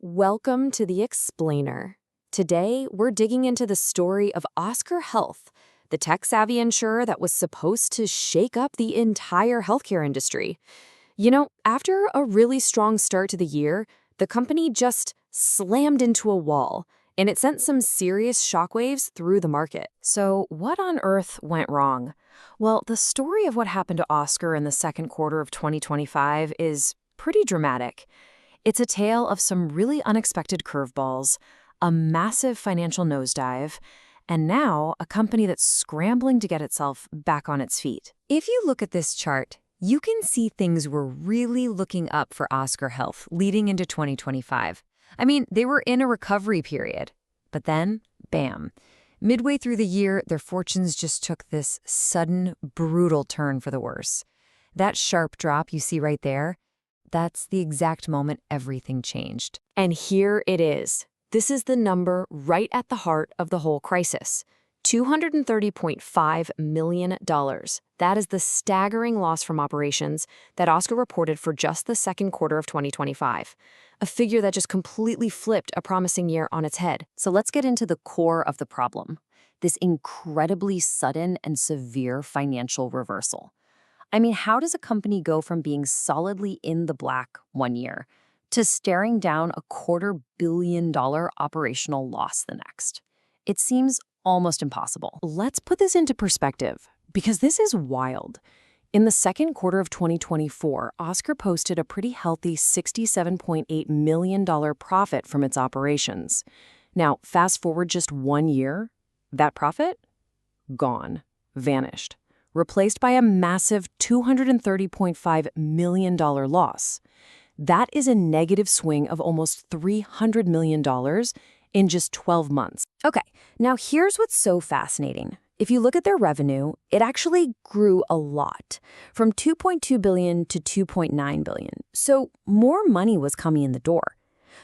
Welcome to The Explainer. Today, we're digging into the story of Oscar Health, the tech-savvy insurer that was supposed to shake up the entire healthcare industry. After a really strong start to the year, the company just slammed into a wall, and it sent some serious shockwaves through the market. So, what on earth went wrong? Well, the story of what happened to Oscar in the second quarter of 2025 is pretty dramatic. It's a tale of some really unexpected curveballs, a massive financial nosedive, and now a company that's scrambling to get itself back on its feet. If you look at this chart, you can see things were really looking up for Oscar Health leading into 2025. I mean, they were in a recovery period. But then, bam. Midway through the year, their fortunes just took this sudden, brutal turn for the worse. That sharp drop you see right there, that's the exact moment everything changed. And here it is. This is the number right at the heart of the whole crisis. $230.5 million. That is the staggering loss from operations that Oscar reported for just the second quarter of 2025. A figure that just completely flipped a promising year on its head. So let's get into the core of the problem. This incredibly sudden and severe financial reversal. I mean, how does a company go from being solidly in the black one year to staring down a $250 million operational loss the next? It seems almost impossible. Let's put this into perspective, because this is wild. In the second quarter of 2024, Oscar posted a pretty healthy $67.8 million profit from its operations. Now, fast forward just 1 year, that profit? Gone. Vanished. Replaced by a massive $230.5 million loss. That is a negative swing of almost $300 million in just 12 months. Okay, now here's what's so fascinating. If you look at their revenue, it actually grew a lot, from $2.2 billion to $2.9 billion. So more money was coming in the door.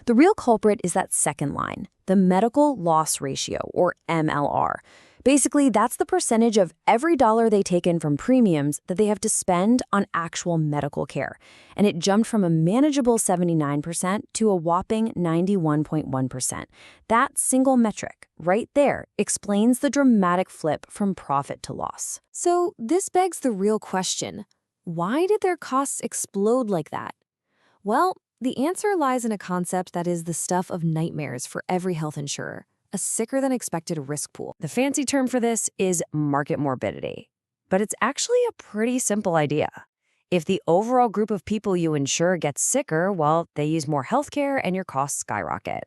The real culprit is that second line, the medical loss ratio, or MLR. Basically, that's the percentage of every dollar they take in from premiums that they have to spend on actual medical care. And it jumped from a manageable 79% to a whopping 91.1%. That single metric, right there, explains the dramatic flip from profit to loss. So this begs the real question. Why did their costs explode like that? Well, the answer lies in a concept that is the stuff of nightmares for every health insurer. A sicker-than-expected risk pool. The fancy term for this is market morbidity. But it's actually a pretty simple idea. If the overall group of people you insure gets sicker, well, they use more healthcare and your costs skyrocket.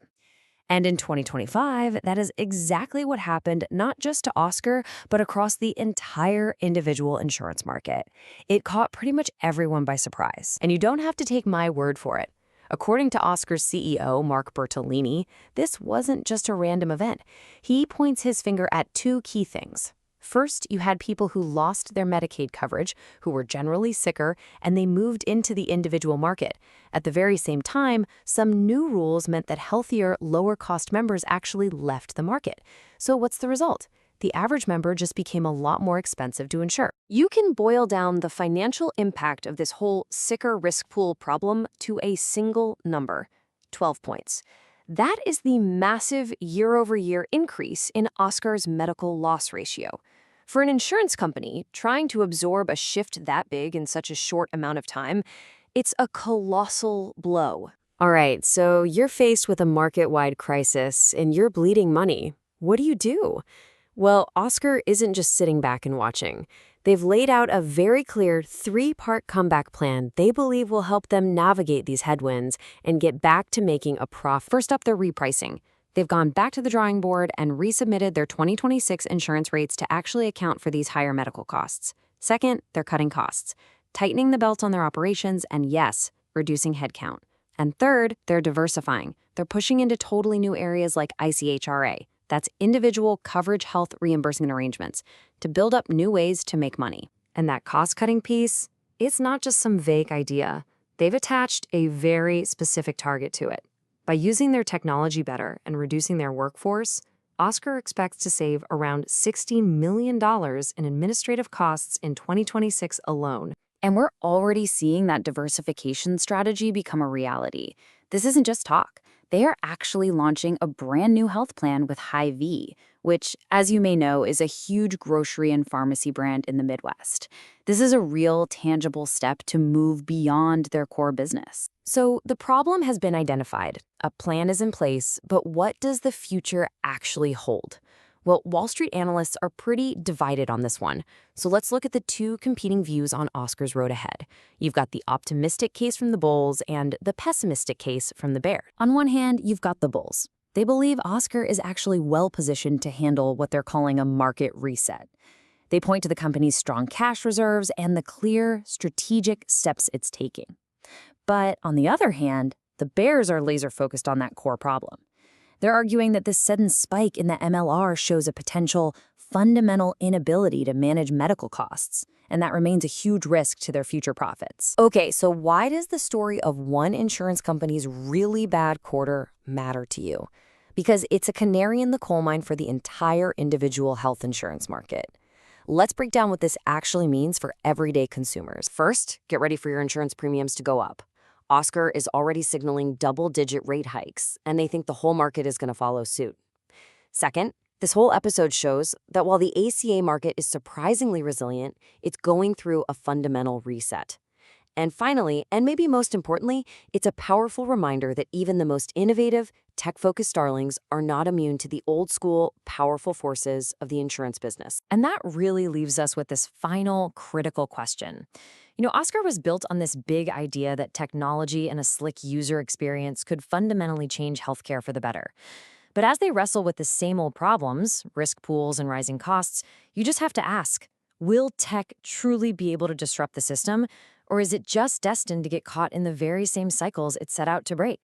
And in 2025, that is exactly what happened not just to Oscar, but across the entire individual insurance market. It caught pretty much everyone by surprise. And you don't have to take my word for it. According to Oscar's CEO, Mark Bertolini, this wasn't just a random event. He points his finger at two key things. First, you had people who lost their Medicaid coverage, who were generally sicker, and they moved into the individual market. At the very same time, some new rules meant that healthier, lower-cost members actually left the market. So what's the result? The average member just became a lot more expensive to insure. You can boil down the financial impact of this whole sicker risk pool problem to a single number, 12 points. That is the massive year-over-year increase in Oscar's medical loss ratio. For an insurance company, trying to absorb a shift that big in such a short amount of time, it's a colossal blow. All right, so you're faced with a market-wide crisis and you're bleeding money. What do? Well, Oscar isn't just sitting back and watching. They've laid out a very clear 3-part comeback plan they believe will help them navigate these headwinds and get back to making a profit. First up, they're repricing. They've gone back to the drawing board and resubmitted their 2026 insurance rates to actually account for these higher medical costs. Second, they're cutting costs, tightening the belt on their operations, and yes, reducing headcount. And third, they're diversifying. They're pushing into totally new areas like ICHRA. That's individual coverage health reimbursement arrangements, to build up new ways to make money. And that cost-cutting piece, it's not just some vague idea. They've attached a very specific target to it. By using their technology better and reducing their workforce, Oscar expects to save around $60 million in administrative costs in 2026 alone. And we're already seeing that diversification strategy become a reality. This isn't just talk. They are actually launching a brand new health plan with Hy-Vee, which, as you may know, is a huge grocery and pharmacy brand in the Midwest. This is a real, tangible step to move beyond their core business. So the problem has been identified. A plan is in place, but what does the future actually hold? Well, Wall Street analysts are pretty divided on this one. So let's look at the two competing views on Oscar's road ahead. You've got the optimistic case from the Bulls and the pessimistic case from the Bears. On one hand, you've got the Bulls. They believe Oscar is actually well-positioned to handle what they're calling a market reset. They point to the company's strong cash reserves and the clear, strategic steps it's taking. But on the other hand, the Bears are laser-focused on that core problem. They're arguing that this sudden spike in the MLR shows a potential fundamental inability to manage medical costs, and that remains a huge risk to their future profits. Okay, so why does the story of one insurance company's really bad quarter matter to you? Because it's a canary in the coal mine for the entire individual health insurance market. Let's break down what this actually means for everyday consumers. First, get ready for your insurance premiums to go up. Oscar is already signaling double-digit rate hikes, and they think the whole market is going to follow suit. Second, this whole episode shows that while the ACA market is surprisingly resilient, it's going through a fundamental reset. And finally, and maybe most importantly, it's a powerful reminder that even the most innovative, tech-focused darlings are not immune to the old-school, powerful forces of the insurance business. And that really leaves us with this final, critical question. Oscar was built on this big idea that technology and a slick user experience could fundamentally change healthcare for the better. But as they wrestle with the same old problems, risk pools and rising costs, you just have to ask, will tech truly be able to disrupt the system, or is it just destined to get caught in the very same cycles it set out to break?